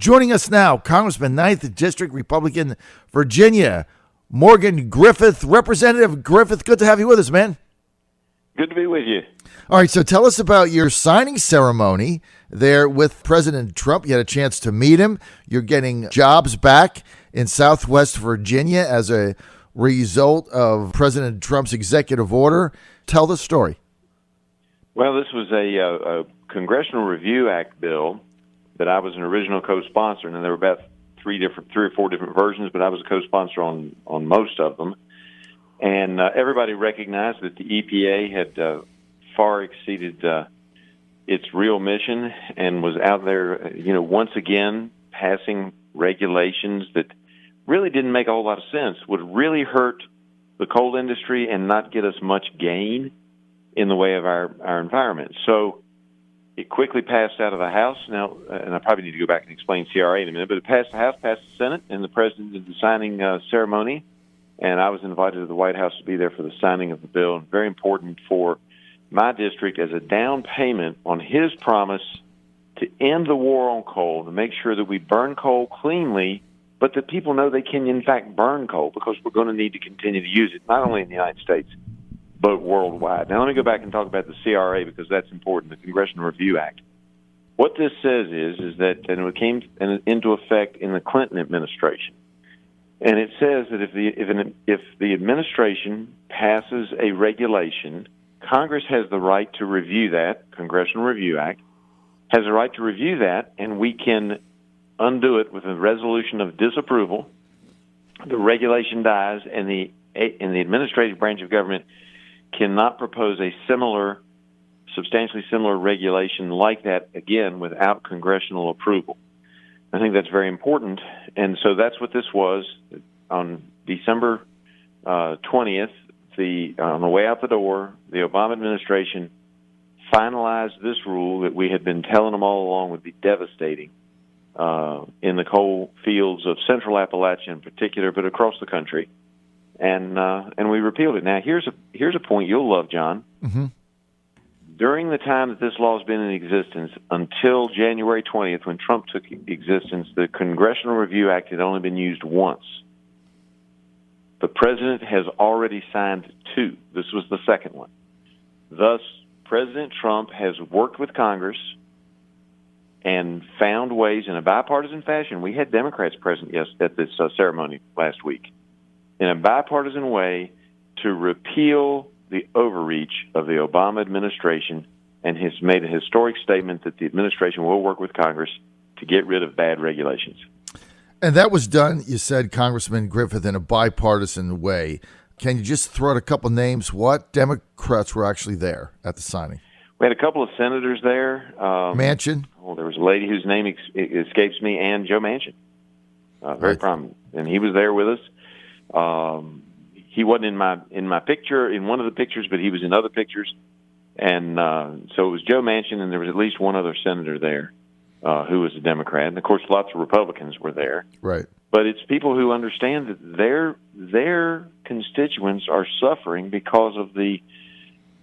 Joining us now, Congressman, 9th District, Republican, Virginia, Morgan Griffith. Representative Griffith, good to have you with us, man. Good to be with you. All right, so tell us about your signing ceremony there with President Trump. You had a chance to meet him. You're getting jobs back in Southwest Virginia as a result of President Trump's executive order. Tell the story. Well, this was a Congressional Review Act bill that I was an original co-sponsor, and there were about three or four different versions, but I was a co-sponsor on most of them. And everybody recognized that the EPA had far exceeded its real mission and was out there, once again passing regulations that really didn't make a whole lot of sense, would really hurt the coal industry and not get us much gain in the way of our environment. So it quickly passed out of the House. Now, and I probably need to go back and explain CRA in a minute, but it passed the House, passed the Senate, and the President did the signing ceremony. And I was invited to the White House to be there for the signing of the bill. And very important for my district as a down payment on his promise to end the war on coal, to make sure that we burn coal cleanly, but that people know they can, in fact, burn coal, because we're going to need to continue to use it, not only in the United States, but worldwide. Now, let me go back and talk about the CRA, because that's important, the Congressional Review Act. What this says is that, and it came into effect in the Clinton administration, and it says that if the administration passes a regulation, Congress has the right to review that, Congressional Review Act, has the right to review that, and we can undo it with a resolution of disapproval. The regulation dies, and the administrative branch of government cannot propose a substantially similar regulation like that, again, without congressional approval. I think that's very important, and so that's what this was. On December 20th, on the way out the door, the Obama administration finalized this rule that we had been telling them all along would be devastating in the coal fields of Central Appalachia in particular, but across the country, and we repealed it. Now, here's a point you'll love, John. Mm-hmm. During the time that this law has been in existence, until January 20th, when Trump took existence, the Congressional Review Act had only been used once. The president has already signed two. This was the second one. Thus, President Trump has worked with Congress and found ways in a bipartisan fashion. We had Democrats present at this ceremony last week, in a bipartisan way, to repeal the overreach of the Obama administration, and has made a historic statement that the administration will work with Congress to get rid of bad regulations. And that was done, you said, Congressman Griffith, in a bipartisan way. Can you just throw out a couple names? What Democrats were actually there at the signing? We had a couple of senators there. Manchin? Well, there was a lady whose name escapes me, and Joe Manchin. Very prominent. And he was there with us. He wasn't in my picture, in one of the pictures, but he was in other pictures. And so it was Joe Manchin, and there was at least one other senator there who was a Democrat. And, of course, lots of Republicans were there. Right. But it's people who understand that their constituents are suffering because of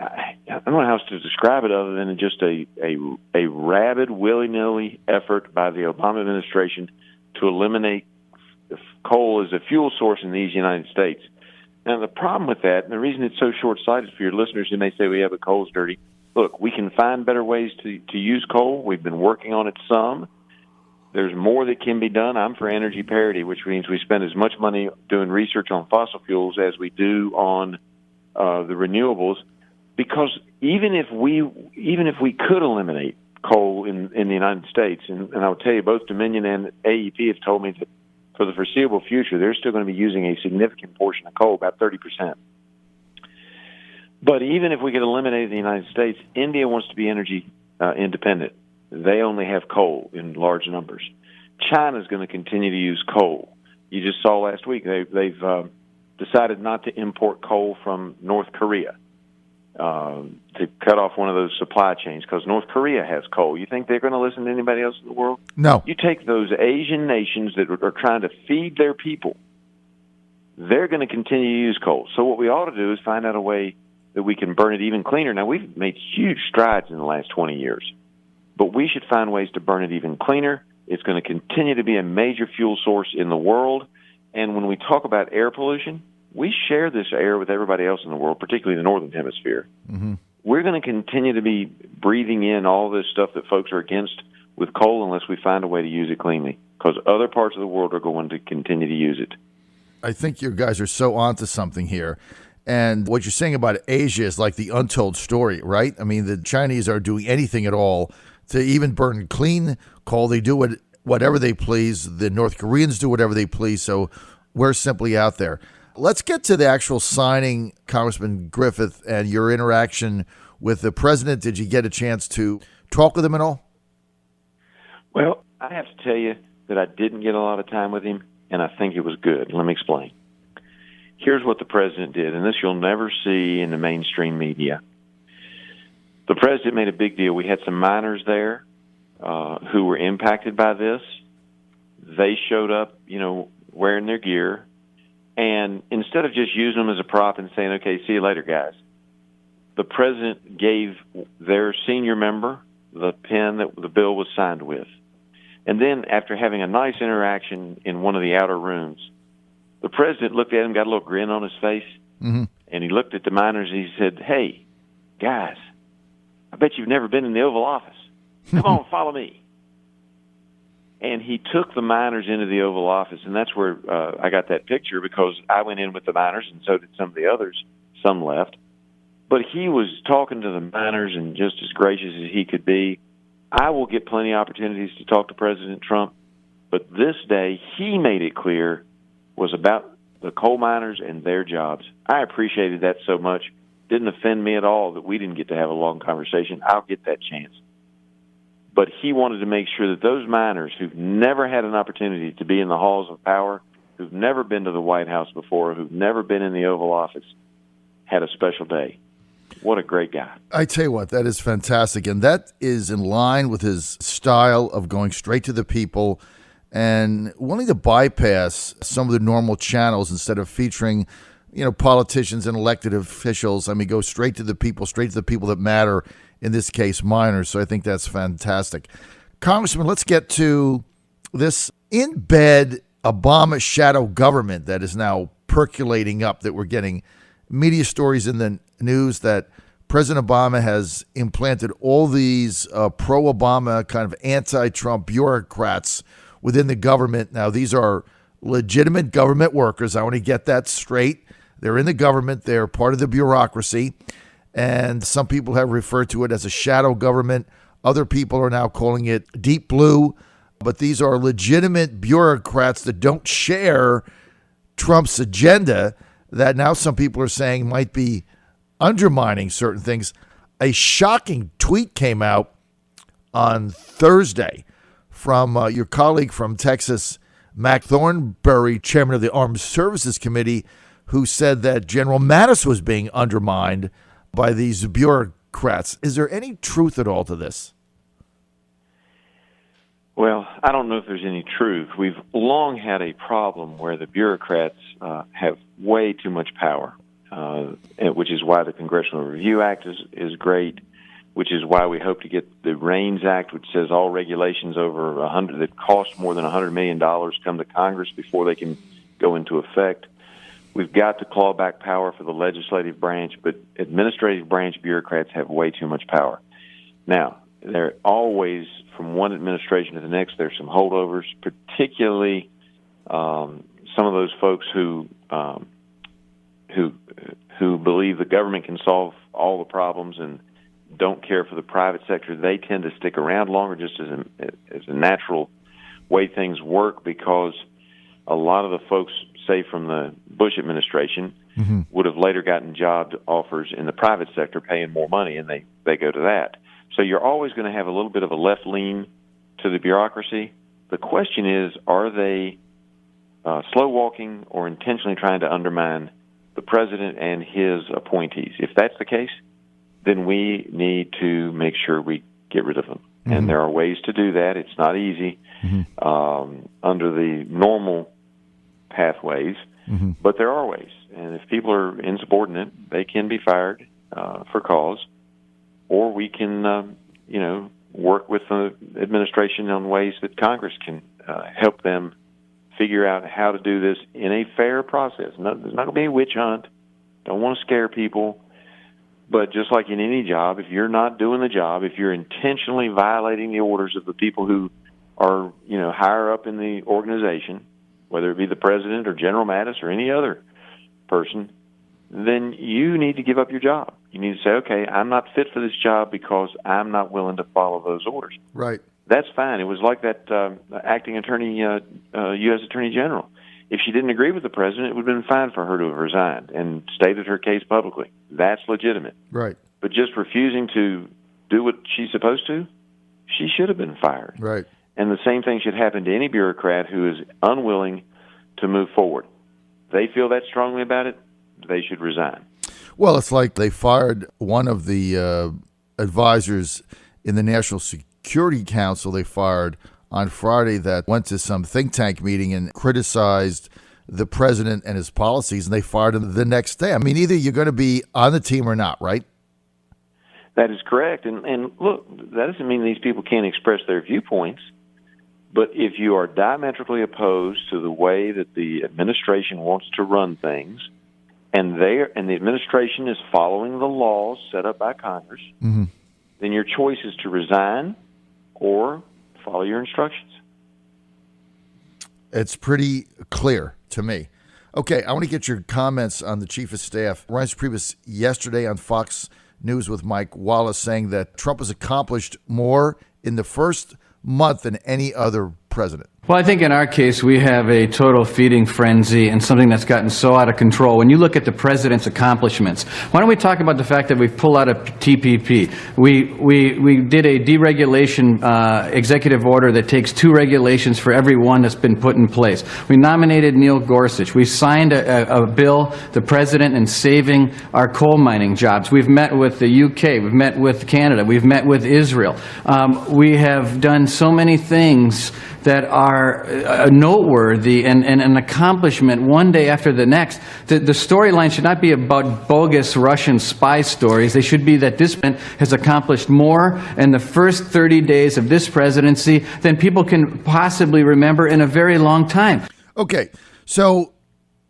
I don't know how else to describe it other than just a rabid, willy-nilly effort by the Obama administration to eliminate coal as a fuel source in these United States. Now, the problem with that, and the reason it's so short-sighted for your listeners who may say, well, yeah, but coal's dirty. Look, we can find better ways to use coal. We've been working on it some. There's more that can be done. I'm for energy parity, which means we spend as much money doing research on fossil fuels as we do on the renewables. Because even if we could eliminate coal in the United States, and I'll tell you, both Dominion and AEP have told me that for the foreseeable future, they're still going to be using a significant portion of coal, about 30%. But even if we could eliminate the United States, India wants to be energy independent. They only have coal in large numbers. China's going to continue to use coal. You just saw last week they've decided not to import coal from North Korea to cut off one of those supply chains, because North Korea has coal. You think they're going to listen to anybody else in the world? No. You take those Asian nations that are trying to feed their people, they're going to continue to use coal. So what we ought to do is find out a way that we can burn it even cleaner. Now, we've made huge strides in the last 20 years, but we should find ways to burn it even cleaner, It's going to continue to be a major fuel source in the world. And when we talk about air pollution, we share this air with everybody else in the world, particularly the Northern Hemisphere. Mm-hmm. We're going to continue to be breathing in all this stuff that folks are against with coal unless we find a way to use it cleanly, because other parts of the world are going to continue to use it. I think you guys are so onto something here. And what you're saying about Asia is like the untold story, right? I mean, the Chinese are doing anything at all to even burn clean coal. They do whatever they please. The North Koreans do whatever they please. So we're simply out there. Let's get to the actual signing, Congressman Griffith, and your interaction with the president. Did you get a chance to talk with him at all? Well, I have to tell you that I didn't get a lot of time with him, and I think it was good. Let me explain. Here's what the president did, and this you'll never see in the mainstream media. The president made a big deal. We had some miners there who were impacted by this. They showed up, wearing their gear. And instead of just using them as a prop and saying, okay, see you later, guys, the president gave their senior member the pen that the bill was signed with. And then after having a nice interaction in one of the outer rooms, the president looked at him, got a little grin on his face, mm-hmm. and he looked at the miners and he said, hey, guys, I bet you've never been in the Oval Office. Come on, follow me. And he took the miners into the Oval Office, and that's where I got that picture, because I went in with the miners, and so did some of the others. Some left. But he was talking to the miners and just as gracious as he could be. I will get plenty of opportunities to talk to President Trump, but this day he made it clear was about the coal miners and their jobs. I appreciated that so much. Didn't offend me at all that we didn't get to have a long conversation. I'll get that chance. But he wanted to make sure that those miners who've never had an opportunity to be in the halls of power, who've never been to the White House before, who've never been in the Oval Office, had a special day. What a great guy. I tell you what, that is fantastic. And that is in line with his style of going straight to the people and wanting to bypass some of the normal channels instead of featuring, politicians and elected officials. I mean, go straight to the people that matter, in this case, minors. So I think that's fantastic. Congressman, let's get to this in-bed Obama shadow government that is now percolating up, that we're getting media stories in the news that President Obama has implanted all these pro-Obama kind of anti-Trump bureaucrats within the government. Now, these are legitimate government workers. I want to get that straight. They're in the government. They're part of the bureaucracy. And some people have referred to it as a shadow government. Other people are now calling it deep blue. But these are legitimate bureaucrats that don't share Trump's agenda, that now some people are saying might be undermining certain things. A shocking tweet came out on Thursday from your colleague from Texas, Mac Thornberry, chairman of the Armed Services Committee, who said that General Mattis was being undermined by these bureaucrats. Is there any truth at all to this? Well, I don't know if there's any truth. We've long had a problem where the bureaucrats have way too much power, which is why the Congressional Review Act is great, which is why we hope to get the REINS Act, which says all regulations over that cost more than $100 million come to Congress before they can go into effect. We've got to claw back power for the legislative branch, but administrative branch bureaucrats have way too much power. Now, they're always, from one administration to the next, there's some holdovers, particularly some of those folks who believe the government can solve all the problems and don't care for the private sector. They tend to stick around longer, just as a natural way things work, because a lot of the folks, say from the Bush administration, would have later gotten job offers in the private sector paying more money, and they go to that. So you're always going to have a little bit of a left lean to the bureaucracy. The question is, are they slow walking or intentionally trying to undermine the president and his appointees? If that's the case, then we need to make sure we get rid of them. And there are ways to do that. It's not easy under the normal pathways, but there are ways. And if people are insubordinate, they can be fired for cause, or we can, work with the administration on ways that Congress can help them figure out how to do this in a fair process. There's not going to be a witch hunt. Don't want to scare people. But just like in any job, if you're not doing the job, if you're intentionally violating the orders of the people who are, higher up in the organization, whether it be the president or General Mattis or any other person, then you need to give up your job. You need to say, okay, I'm not fit for this job because I'm not willing to follow those orders. Right. That's fine. It was like that acting attorney, U.S. Attorney General. If she didn't agree with the president, it would have been fine for her to have resigned and stated her case publicly. That's legitimate. Right. But just refusing to do what she's supposed to, she should have been fired. Right. And the same thing should happen to any bureaucrat who is unwilling to move forward. They feel that strongly about it, they should resign. Well, it's like they fired one of the advisors in the National Security Council. They fired on Friday that went to some think tank meeting and criticized the president and his policies, and they fired him the next day. I mean, either you're going to be on the team or not, right? That is correct. And look, that doesn't mean these people can't express their viewpoints. But if you are diametrically opposed to the way that the administration wants to run things, and the administration is following the laws set up by Congress, then your choice is to resign or follow your instructions. It's pretty clear to me. Okay, I want to get your comments on the Chief of Staff, Reince Priebus, yesterday on Fox News with Mike Wallace, saying that Trump has accomplished more in the first month than any other president. Well, I think in our case, we have a total feeding frenzy and something that's gotten so out of control. When you look at the president's accomplishments, why don't we talk about the fact that we've pulled out of TPP? We did a deregulation executive order that takes 2 regulations for every one that's been put in place. We nominated Neil Gorsuch. We signed a bill, the president, in saving our coal mining jobs. We've met with the UK. We've met with Canada. We've met with Israel. We have done so many things that are noteworthy and an accomplishment one day after the next. The storyline should not be about bogus Russian spy stories. They should be that this president has accomplished more in the first 30 days of this presidency than people can possibly remember in a very long time. Okay, so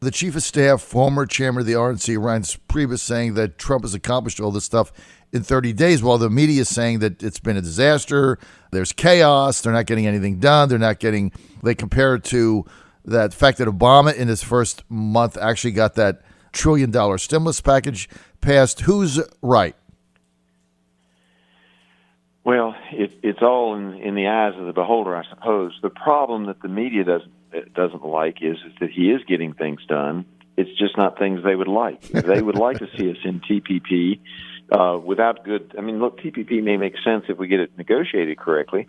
the Chief of Staff, former chairman of the RNC, Reince Priebus, saying that Trump has accomplished all this stuff in 30 days, while the media is saying that it's been a disaster, there's chaos, they're not getting anything done, they compare it to that fact that Obama in his first month actually got that $1 trillion stimulus package passed. Who's right? Well, it's all in the eyes of the beholder, I suppose. The problem that the media doesn't like is that he is getting things done. It's just not things they would like. They would like to see us in TPP without good. I mean, look, TPP may make sense if we get it negotiated correctly,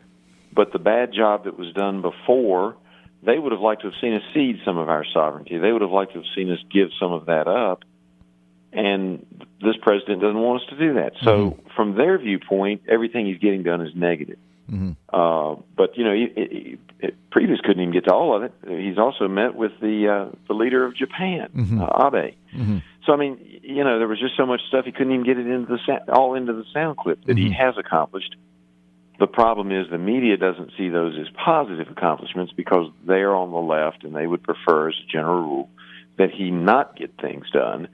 but the bad job that was done before, they would have liked to have seen us cede some of our sovereignty. They would have liked to have seen us give some of that up. And this president doesn't want us to do that. So from their viewpoint, everything he's getting done is negative. But, Priebus couldn't even get to all of it. He's also met with the leader of Japan, Abe. So, I mean, there was just so much stuff he couldn't even get it into the sound clip that he has accomplished. The problem is the media doesn't see those as positive accomplishments because they're on the left and they would prefer, as a general rule, that he not get things done.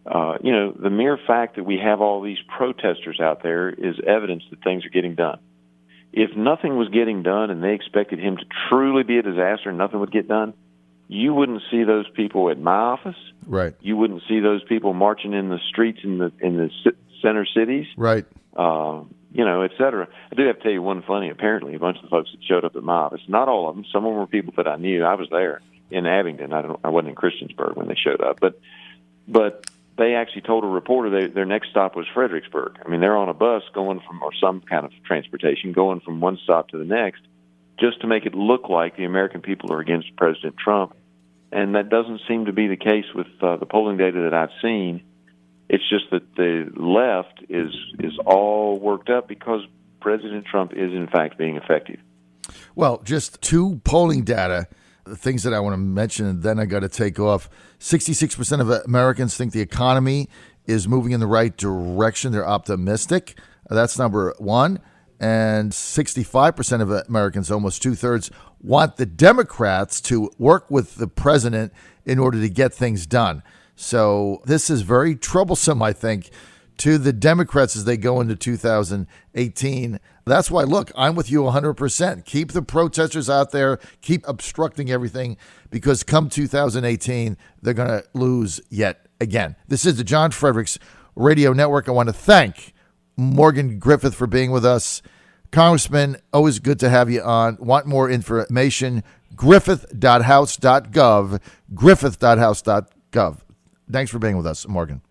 The mere fact that we have all these protesters out there is evidence that things are getting done. If nothing was getting done and they expected him to truly be a disaster and nothing would get done, you wouldn't see those people at my office. Right. You wouldn't see those people marching in the streets in the center cities. Right. Et cetera. I do have to tell you one funny. Apparently, a bunch of the folks that showed up at my office, not all of them, some of them were people that I knew. I was there in Abingdon. I wasn't in Christiansburg when they showed up, but they actually told a reporter their next stop was Fredericksburg. I mean, they're on a bus going or some kind of transportation, going from one stop to the next, just to make it look like the American people are against President Trump. And that doesn't seem to be the case with the polling data that I've seen. It's just that the left is all worked up because President Trump is, in fact, being effective. Well, just 2 polling data, the things that I want to mention, and then I got to take off. 66% of Americans think the economy is moving in the right direction. They're optimistic. That's number 1. and 65% of Americans, almost two-thirds, want the Democrats to work with the president in order to get things done. So this is very troublesome, I think, to the Democrats as they go into 2018. That's why, look, I'm with you 100%. Keep the protesters out there. Keep obstructing everything, because come 2018, they're going to lose yet again. This is the John Fredericks Radio Network. I want to thank Morgan Griffith for being with us. Congressman, always good to have you on. Want more information? Griffith.house.gov. Griffith.house.gov. Thanks for being with us, Morgan.